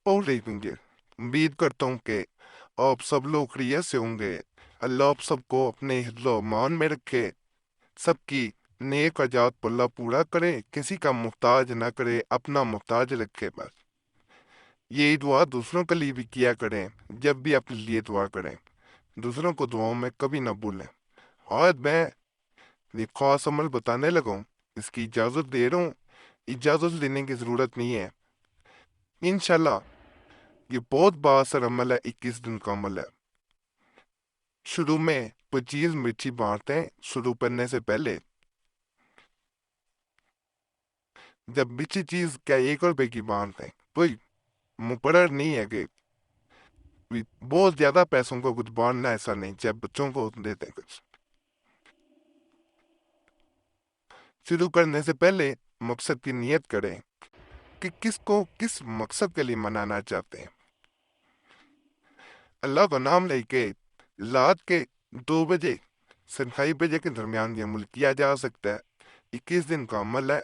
और रहेंगे। उम्मीद करता हूँ कि आप सब लोग खैरियत से होंगे। अल्लाह आप सबको अपने हिफ्ज़-ओ अमान में रखे, सबकी नेक हजात को अल्लाह पूरा करे, किसी का मोहताज ना करे, अपना मोहताज रखे। बस ये दुआ दूसरों के लिए भी किया करें। जब भी अपने लिए दुआ करें, दूसरों को दुआओं में कभी ना भूलें। और मैं ये खास अमल बताने लगा हूँ, इसकी इजाज़त दे रहा हूँ। इजाज़त लेने की ज़रूरत नहीं है। इंशाल्लाह ये बहुत बाअसर अमल है, 21 दिन का अमल है। शुरू में 25 मिर्ची बांटते हैं शुरू करने से पहले। जब मिर्ची चीज क्या 1 रुपए की बांटते हैं, कोई मुकर्रर नहीं है कि बहुत ज्यादा पैसों को कुछ बांटना, ऐसा नहीं। जब बच्चों को देते हैं कुछ, शुरू करने से पहले मकसद की नियत करें कि किसको किस मकसद के लिए मनाना चाहते हैं। अल्लाह का नाम लेके रात के 2 बजे से 2:30 बजे के दरमियान ये अमल किया जा सकता है। 21 दिन का अमल है,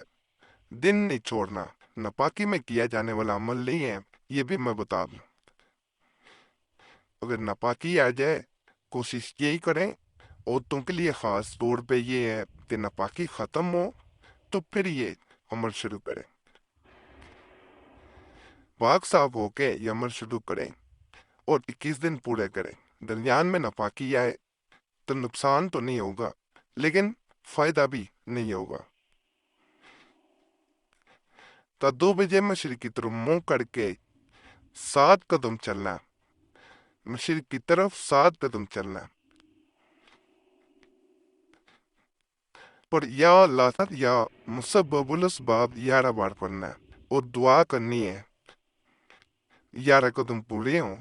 दिन नहीं छोड़ना। नापाकी में किया जाने वाला अमल नहीं है, ये भी मैं बता दूं। अगर नापाकी आ जाए, कोशिश यही करें। औरतों के लिए खास तौर पे ये है कि नापाकी ख़त्म हो तो फिर ये अमल शुरू करें। पाक साफ होके ये अमल शुरू करें और 21 दिन पूरे करें। दरमियान में नापाकी आए तो नुकसान तो नहीं होगा, लेकिन फ़ायदा भी नहीं होगा। तो 2 बजे मशरिक की तरफ मुंह करके 7 कदम चलना, मशरिक की तरफ 7 कदम चलना। पर या लात या मुसब्बबुल अस्बाब 11 बार पढ़ना है और दुआ करनी है 11 कदम पूरे हों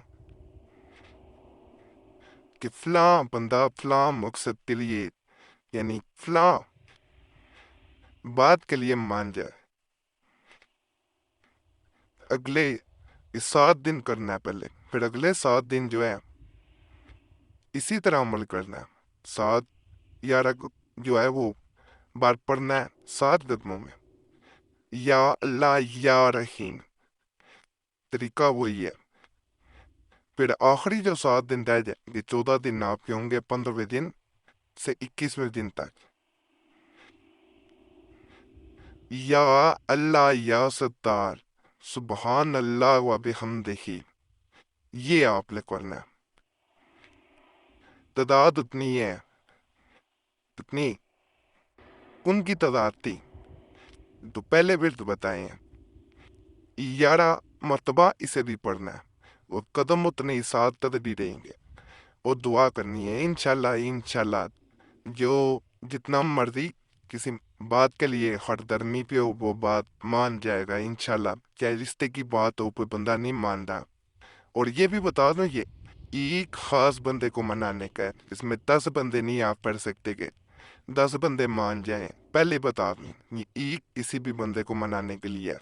कि फलां बंदा फलां मकसद के लिए, यानी फलां बात के लिए मान जाए। अगले 7 दिन करना है पहले, फिर अगले 7 दिन जो है इसी तरह अमल करना है। 7 11 जो है वो बार पढ़ना है 7 कदमों में। या अल्लाह या रहीम, तरीका वही है। फिर आखिरी जो 7 दिन रह जाएंगे, 14 दिन आपके होंगे 15वें दिन से 21वें दिन तक। या अल्लाह या सत्तार, सुबहान अल्लाह व बिहम्दिही, ये आपने करना है। तादाद उतनी है उतनी उनकी तादाद थी तो पहले विर्द बताए हैं। 11 मरतबा इसे भी पढ़ना है, वो कदम उतने ही 7 तक भी रहेंगे। और दुआ करनी है इंशाल्लाह इंशाल्लाह, जो जितना मर्जी किसी बात के लिए हरदर्मी पे हो वो बात मान जाएगा इंशाल्लाह। चाहे रिश्ते की बात हो, कोई बंदा नहीं मान रहा। और ये भी बता दो, ये एक खास बंदे को मनाने का है, इसमें 10 बंदे नहीं आप पढ़ सकते कि 10 बंदे मान जाएं। पहले बता दूं, ये एक किसी भी बंदे को मनाने के लिए है।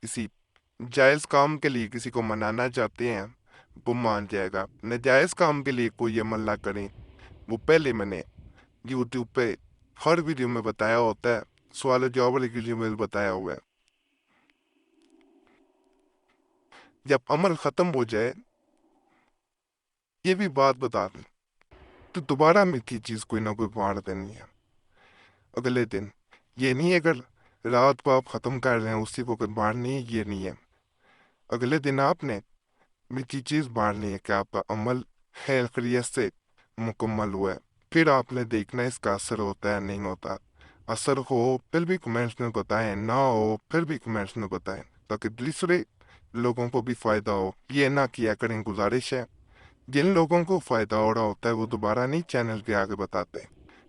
किसी जायज काम के लिए किसी को मनाना चाहते हैं, वो मान जाएगा। नाजायज काम के लिए कोई अमल ना करें, वो पहले मने। यूट्यूब पे हर वीडियो में बताया होता है, सवाल जवाब वाली वीडियो में भी बताया हुआ है। जब अमल खत्म हो जाए, ये भी बात बता दूं, तो दोबारा मीठी चीज कोई ना कोई बांट देनी है अगले दिन। ये नहीं है अगर रात को आप खत्म कर रहे हैं उसी को कोई बांटनी है, ये नहीं है। अगले दिन आपने मीठी चीज बांटनी है कि आपका अमल खैर खैरियत से मुकम्मल हुआ है। फिर आपने देखना है इसका असर होता है नहीं होता। असर हो फिर भी कमेंट्स में बताएं, ना हो फिर भी कमेंट्स में बताएं, ताकि दूसरे लोगों को भी फायदा हो। ये ना किया करें, गुजारिश है। जिन लोगों को फायदा हो रहा होता है वो दोबारा नहीं चैनल पे आगे बताते,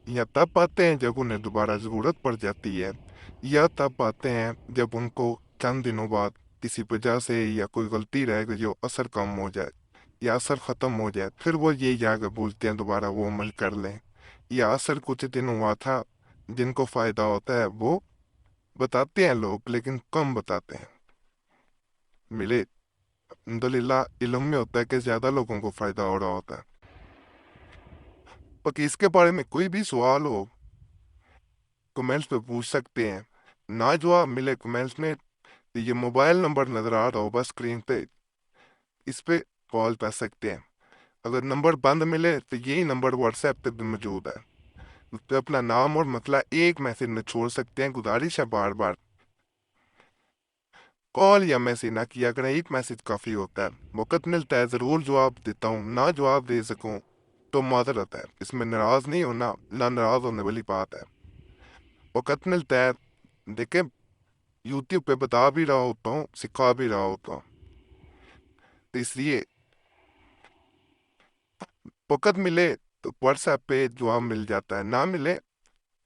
या तब आते हैं जब उन्हें दोबारा ज़रूरत पड़ जाती है, या तब आते हैं जब उनको चंद दिनों बाद किसी वजह से या कोई गलती रह गई जो असर कम हो जाए या असर ख़त्म हो जाए, फिर वो ये जाकर बोलते हैं दोबारा वो अमल कर लें। या असर कुछ दिन हुआ था, जिनको फ़ायदा होता है वो बताते हैं लोग, लेकिन कम बताते हैं। मिले अल्हम्दुलिल्लाह इल्म में होता है कि ज़्यादा लोगों को फ़ायदा हो रहा होता है। बाकी इसके बारे में कोई भी सवाल हो कमेंट्स पे पूछ सकते हैं। ना जवाब मिले कमेंट्स में, تو یہ موبائل نمبر نظر آ رہا ہوگا اسکرین پہ، اس پہ کال کر سکتے ہیں۔ اگر نمبر بند ملے تو یہی نمبر واٹس ایپ پہ بھی موجود ہے، اس پہ اپنا نام اور مسئلہ ایک میسج میں چھوڑ سکتے ہیں۔ گزارش ہے بار بار کال یا میسج نہ کیا کریں، ایک میسج کافی ہوتا ہے۔ وقت ملتا ہے ضرور جواب دیتا ہوں، نہ جواب دے سکوں تو معذرت ہے، اس میں ناراض نہیں ہونا، نہ ناراض ہونے والی بات ہے۔ وقت ملتا ہے، دیکھیں یوٹیوب پہ بتا بھی رہا ہوتا ہوں، سکھا بھی رہا ہوتا ہوں، تو اس لیے وقت ملے تو واٹس ایپ پہ جواب مل جاتا ہے، نہ ملے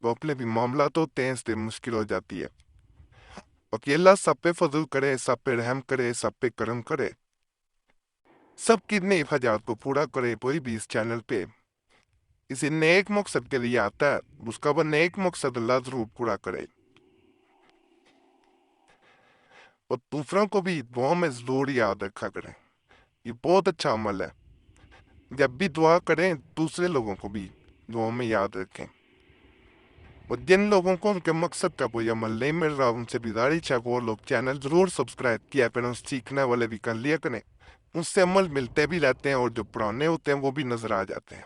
تو اپنے بھی معاملات ہوتے ہیں، اس سے مشکل ہو جاتی ہے۔ باقی اللہ سب پہ فضل کرے، سب پہ رحم کرے، سب پہ کرم کرے، سب کی نیک حاجات کو پورا کرے۔ کوئی بھی اس چینل پہ اسے نیک مقصد کے لیے آتا ہے، اس کا وہ نیک مقصد اللہ ضرور پورا کرے، اور دوسروں کو بھی دعا میں ضرور یاد رکھا کریں۔ یہ بہت اچھا عمل ہے، جب بھی دعا کریں دوسرے لوگوں کو بھی دعا میں یاد رکھیں، اور جن لوگوں کو ان کے مقصد کا کوئی عمل نہیں مل رہا ان سے گزارش ہے وہ لوگ چینل ضرور سبسکرائب کیا کریں، سیکھنے والے بھی کر لیا کریں، ان سے عمل ملتے بھی رہتے ہیں، اور جو پرانے ہوتے ہیں وہ بھی نظر آ جاتے ہیں۔